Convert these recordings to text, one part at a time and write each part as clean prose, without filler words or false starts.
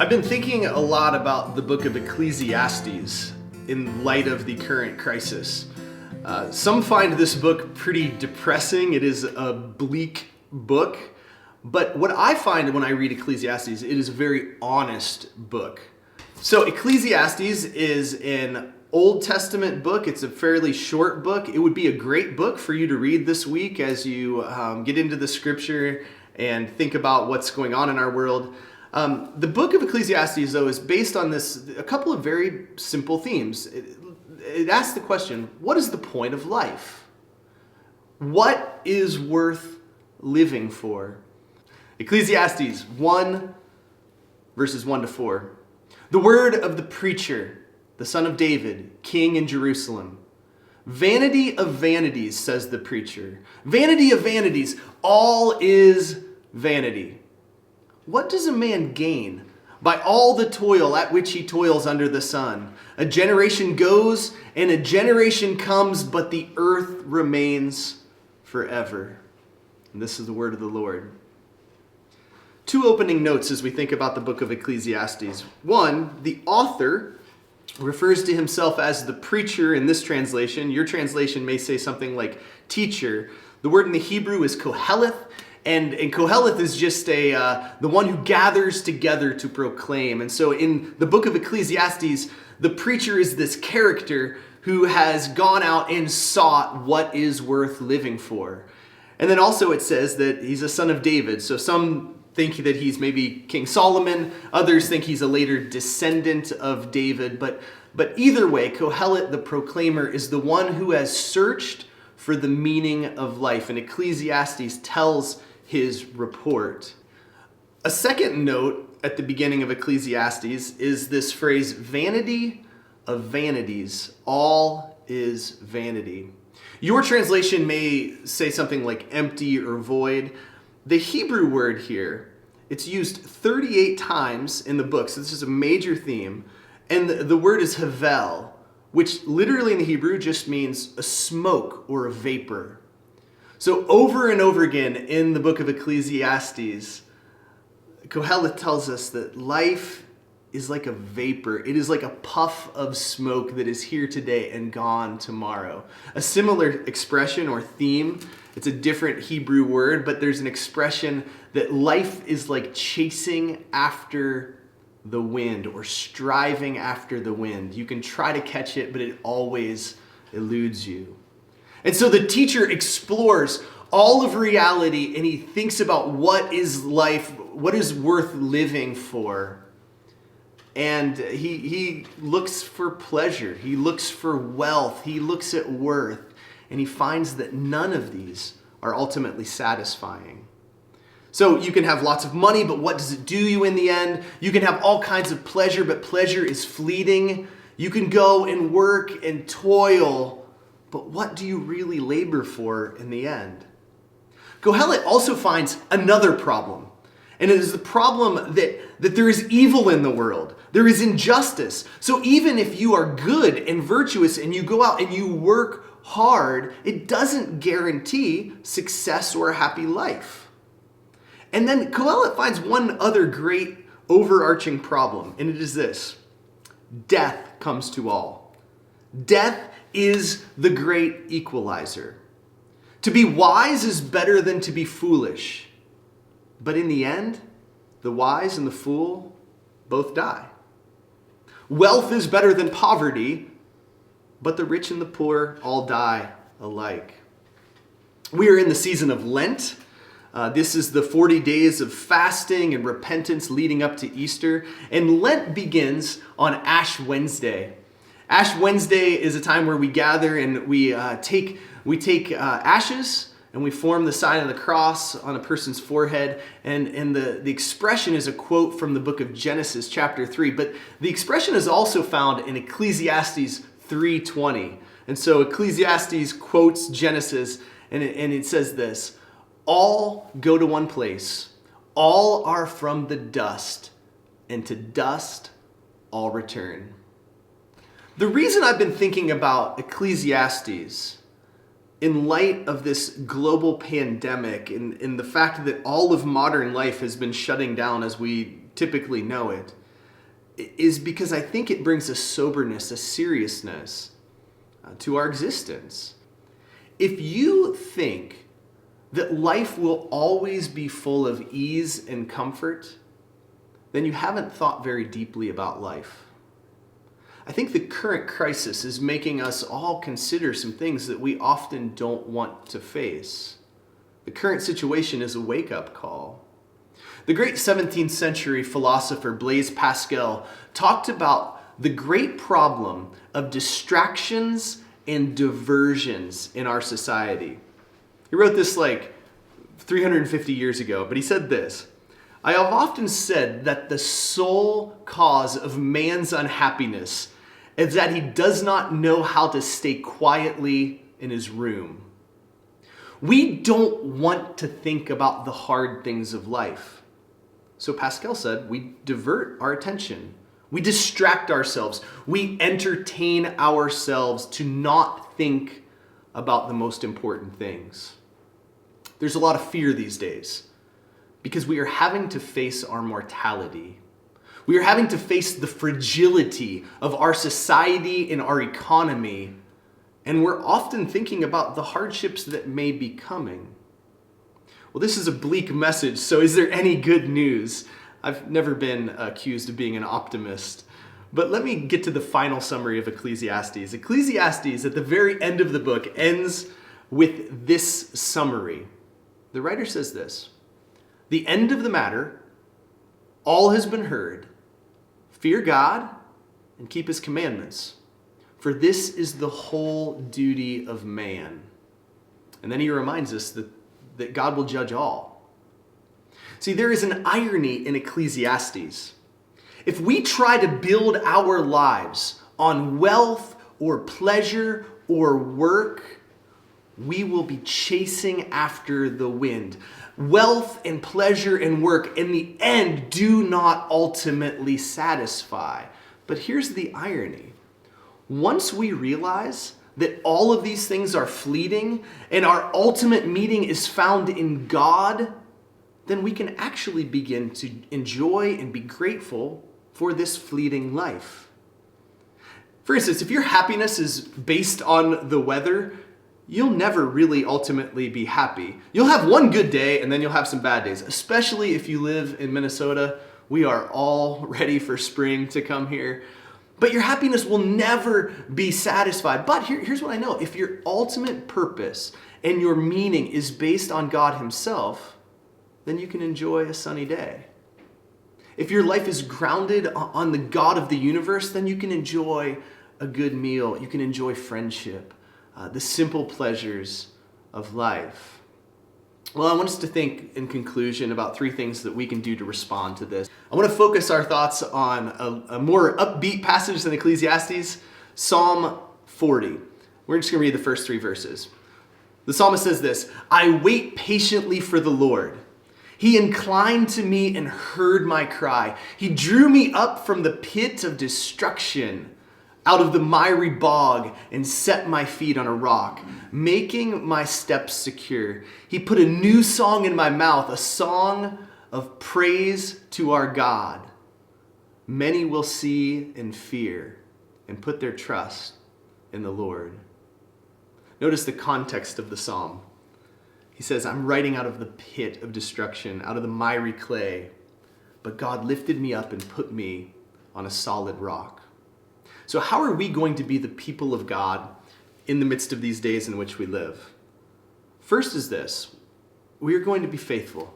I've been thinking a lot about the book of Ecclesiastes in light of the current crisis. Some find this book pretty depressing. It is a bleak book. But what I find when I read Ecclesiastes, it is a very honest book. So Ecclesiastes is an Old Testament book. It's a fairly short book. It would be a great book for you to read this week as you get into the scripture and think about what's going on in our world. The book of Ecclesiastes, though, is based on a couple of very simple themes. It asks the question, what is the point of life? What is worth living for? Ecclesiastes 1, verses 1 to 4. The word of the preacher, the son of David, king in Jerusalem. Vanity of vanities, says the preacher. Vanity of vanities, all is vanity. What does a man gain by all the toil at which he toils under the sun? A generation goes and a generation comes, but the earth remains forever. And this is the word of the Lord. Two opening notes as we think about the book of Ecclesiastes. One, the author refers to himself as the preacher in this translation. Your translation may say something like teacher. The word in the Hebrew is koheleth. And Koheleth is just the one who gathers together to proclaim. And so in the book of Ecclesiastes, the preacher is this character who has gone out and sought what is worth living for. And then also it says that he's a son of David. So some think that he's maybe King Solomon. Others think he's a later descendant of David. But either way, Kohelet, the proclaimer, is the one who has searched for the meaning of life. And Ecclesiastes tells his report. A second note at the beginning of Ecclesiastes is this phrase, vanity of vanities, all is vanity. Your translation may say something like empty or void. The Hebrew word here, it's used 38 times in the book, so this is a major theme, and the word is havel, which literally in the Hebrew just means a smoke or a vapor. So over and over again in the book of Ecclesiastes, Kohelet tells us that life is like a vapor. It is like a puff of smoke that is here today and gone tomorrow. A similar expression or theme, it's a different Hebrew word, but there's an expression that life is like chasing after the wind or striving after the wind. You can try to catch it, but it always eludes you. And so the teacher explores all of reality and he thinks about what is life, what is worth living for. And he looks for pleasure, he looks for wealth, he looks at worth, and he finds that none of these are ultimately satisfying. So you can have lots of money, but what does it do you in the end? You can have all kinds of pleasure, but pleasure is fleeting. You can go and work and toil, but what do you really labor for in the end? Kohelet also finds another problem. And it is the problem that there is evil in the world. There is injustice. So even if you are good and virtuous and you go out and you work hard, it doesn't guarantee success or a happy life. And then Kohelet finds one other great overarching problem, and it is this. Death comes to all. Death is the great equalizer. To be wise is better than to be foolish. But in the end, the wise and the fool both die. Wealth is better than poverty, but the rich and the poor all die alike. We are in the season of Lent. This is the 40 days of fasting and repentance leading up to Easter. And Lent begins on Ash Wednesday. Ash Wednesday is a time where we gather and we take ashes and we form the sign of the cross on a person's forehead. And the expression is a quote from the book of Genesis chapter 3. But the expression is also found in Ecclesiastes 3:20. And so Ecclesiastes quotes Genesis and it says this, all go to one place. All are from the dust, and to dust all return. The reason I've been thinking about Ecclesiastes in light of this global pandemic and the fact that all of modern life has been shutting down as we typically know it, is because I think it brings a soberness, a seriousness to our existence. If you think that life will always be full of ease and comfort, then you haven't thought very deeply about life. I think the current crisis is making us all consider some things that we often don't want to face. The current situation is a wake-up call. The great 17th century philosopher Blaise Pascal talked about the great problem of distractions and diversions in our society. He wrote this like 350 years ago, but he said this: "I have often said that the sole cause of man's unhappiness is that he does not know how to stay quietly in his room." We don't want to think about the hard things of life. So Pascal said we divert our attention. We distract ourselves. We entertain ourselves to not think about the most important things. There's a lot of fear these days because we are having to face our mortality. We are having to face the fragility of our society and our economy, and we're often thinking about the hardships that may be coming. Well, this is a bleak message, so is there any good news? I've never been accused of being an optimist, but let me get to the final summary of Ecclesiastes. Ecclesiastes, at the very end of the book, ends with this summary. The writer says this: "The end of the matter, all has been heard. Fear God and keep his commandments, for this is the whole duty of man." And then he reminds us that God will judge all. See, there is an irony in Ecclesiastes. If we try to build our lives on wealth or pleasure or work, we will be chasing after the wind. Wealth and pleasure and work in the end do not ultimately satisfy. But here's the irony. Once we realize that all of these things are fleeting and our ultimate meaning is found in God, then we can actually begin to enjoy and be grateful for this fleeting life. For instance, if your happiness is based on the weather, you'll never really ultimately be happy. You'll have one good day and then you'll have some bad days, especially if you live in Minnesota. We are all ready for spring to come here. But your happiness will never be satisfied. But here's what I know. If your ultimate purpose and your meaning is based on God himself, then you can enjoy a sunny day. If your life is grounded on the God of the universe, then you can enjoy a good meal. You can enjoy friendship, the simple pleasures of life. Well, I want us to think in conclusion about three things that we can do to respond to this. I want to focus our thoughts on a more upbeat passage than Ecclesiastes, Psalm 40. We're just going to read the first three verses. The psalmist says this: "I wait patiently for the Lord. He inclined to me and heard my cry. He drew me up from the pit of destruction, out of the miry bog, and set my feet on a rock, making my steps secure. He put a new song in my mouth, a song of praise to our God. Many will see and fear and put their trust in the Lord." Notice the context of the psalm. He says, I'm writing out of the pit of destruction, out of the miry clay, but God lifted me up and put me on a solid rock. So how are we going to be the people of God in the midst of these days in which we live? First is this: we are going to be faithful.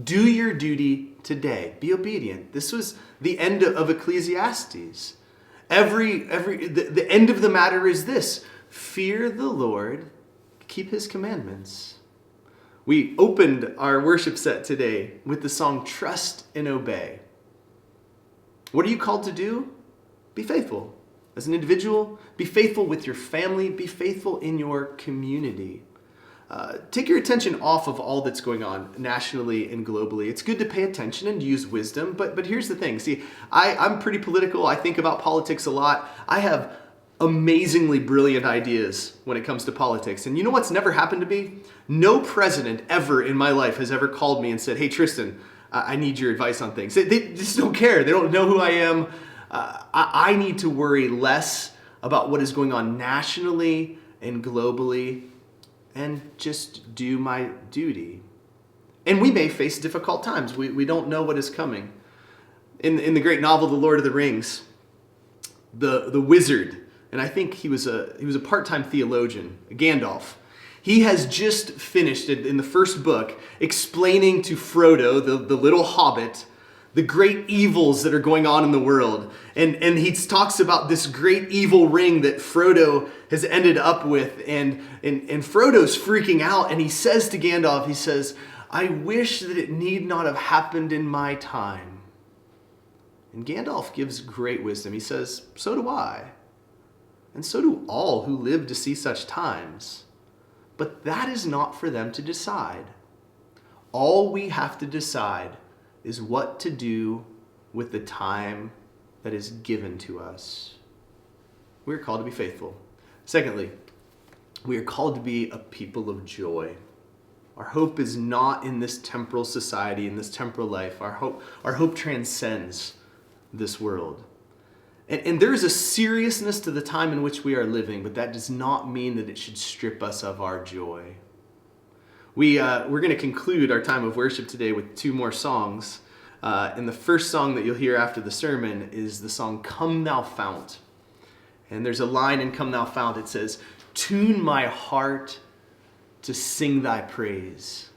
Do your duty today. Be obedient. This was the end of Ecclesiastes. The end of the matter is this: fear the Lord, keep his commandments. We opened our worship set today with the song Trust and Obey. What are you called to do? Be faithful. As an individual, be faithful with your family, be faithful in your community. Take your attention off of all that's going on nationally and globally. It's good to pay attention and use wisdom, but here's the thing. See, I'm pretty political. I think about politics a lot. I have amazingly brilliant ideas when it comes to politics. And you know what's never happened to me? No president ever in my life has ever called me and said, "Hey, Tristan, I need your advice on things. They just don't care. They don't know who I am. I need to worry less about what is going on nationally and globally and just do my duty. And we may face difficult times. We don't know what is coming. In the great novel, The Lord of the Rings, the wizard, and I think he was a part-time theologian, Gandalf. He has just finished in the first book explaining to Frodo, the little hobbit, the great evils that are going on in the world. And he talks about this great evil ring that Frodo has ended up with. And Frodo's freaking out. And he says to Gandalf, he says, I wish that it need not have happened in my time. And Gandalf gives great wisdom. He says, so do I. And so do all who live to see such times. But that is not for them to decide. All we have to decide is what to do with the time that is given to us. We are called to be faithful. Secondly, we are called to be a people of joy. Our hope is not in this temporal society, in this temporal life. Our hope transcends this world. And there is a seriousness to the time in which we are living, but that does not mean that it should strip us of our joy. We're going to conclude our time of worship today with two more songs. And the first song that you'll hear after the sermon is the song Come Thou Fount. And there's a line in Come Thou Fount. It says, tune my heart to sing thy praise.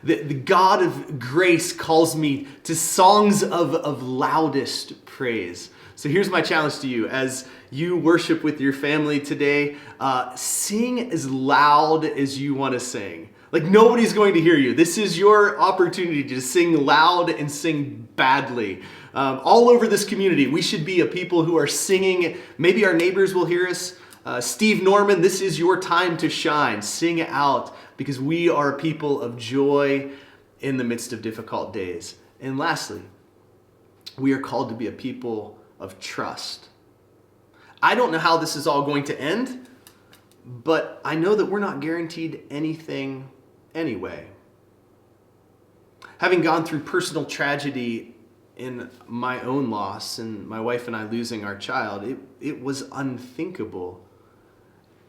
The God of grace calls me to songs of loudest praise. So here's my challenge to you. As you worship with your family today, sing as loud as you want to sing. Like nobody's going to hear you. This is your opportunity to sing loud and sing badly. All over this community, we should be a people who are singing. Maybe our neighbors will hear us. Steve Norman, this is your time to shine. Sing out because we are a people of joy in the midst of difficult days. And lastly, we are called to be a people of trust. I don't know how this is all going to end, but I know that we're not guaranteed anything anyway. Having gone through personal tragedy in my own loss and my wife and I losing our child, it was unthinkable.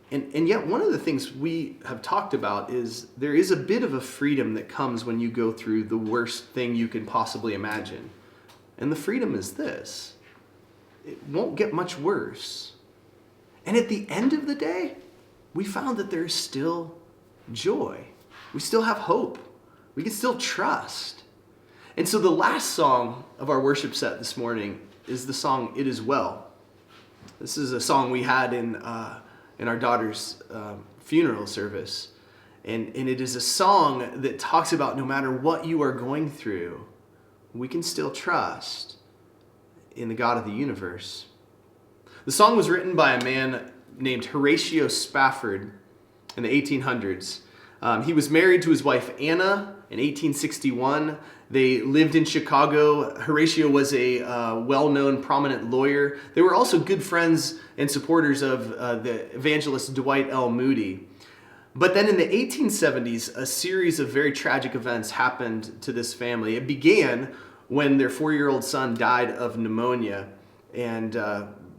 And yet one of the things we have talked about is there is a bit of a freedom that comes when you go through the worst thing you can possibly imagine. And the freedom is this: it won't get much worse. And at the end of the day, we found that there's still joy. We still have hope. We can still trust. And so the last song of our worship set this morning is the song It Is Well. This is a song we had in our daughter's funeral service. And it is a song that talks about no matter what you are going through, we can still trust in the God of the universe. The song was written by a man named Horatio Spafford in the 1800s. He was married to his wife Anna in 1861. They lived in Chicago. Horatio was a well-known, prominent lawyer. They were also good friends and supporters of the evangelist Dwight L. Moody. But then in the 1870s, a series of very tragic events happened to this family. It began when their 4-year-old son died of pneumonia and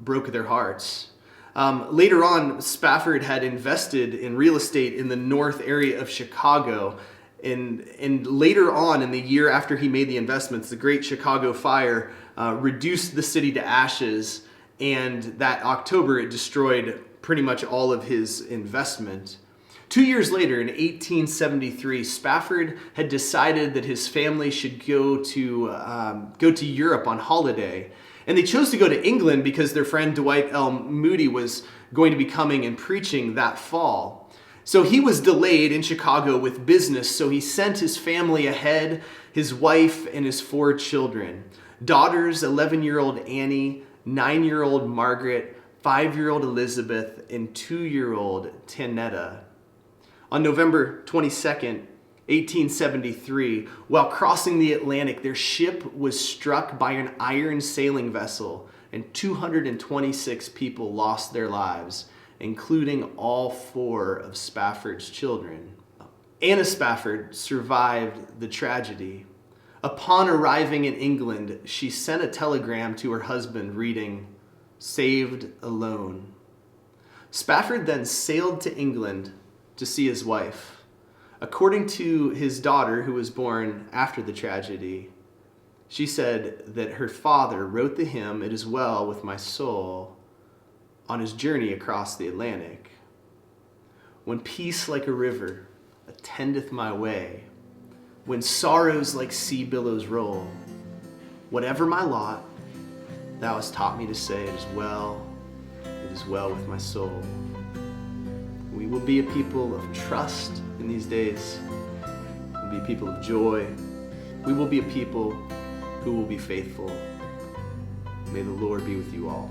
broke their hearts. Later on, Spafford had invested in real estate in the north area of Chicago. And later on, in the year after he made the investments, the Great Chicago Fire reduced the city to ashes. And that October, it destroyed pretty much all of his investment. 2 years later, in 1873, Spafford had decided that his family should go to Europe on holiday. And they chose to go to England because their friend Dwight L. Moody was going to be coming and preaching that fall. So he was delayed in Chicago with business, so he sent his family ahead, his wife and his 4 children. Daughters, 11-year-old Annie, 9-year-old Margaret, 5-year-old Elizabeth, and 2-year-old Tanetta. On November 22nd, 1873, while crossing the Atlantic, their ship was struck by an iron sailing vessel, and 226 people lost their lives, including all 4 of Spafford's children. Anna Spafford survived the tragedy, Upon arriving in England, she sent a telegram to her husband reading, "Saved alone." Spafford then sailed to England to see his wife. According to his daughter, who was born after the tragedy, she said that her father wrote the hymn, "It is well with my soul," on his journey across the Atlantic. When peace like a river attendeth my way, when sorrows like sea billows roll, whatever my lot, thou hast taught me to say, it is well with my soul. We will be a people of trust in these days. We'll be a people of joy. We will be a people who will be faithful. May the Lord be with you all.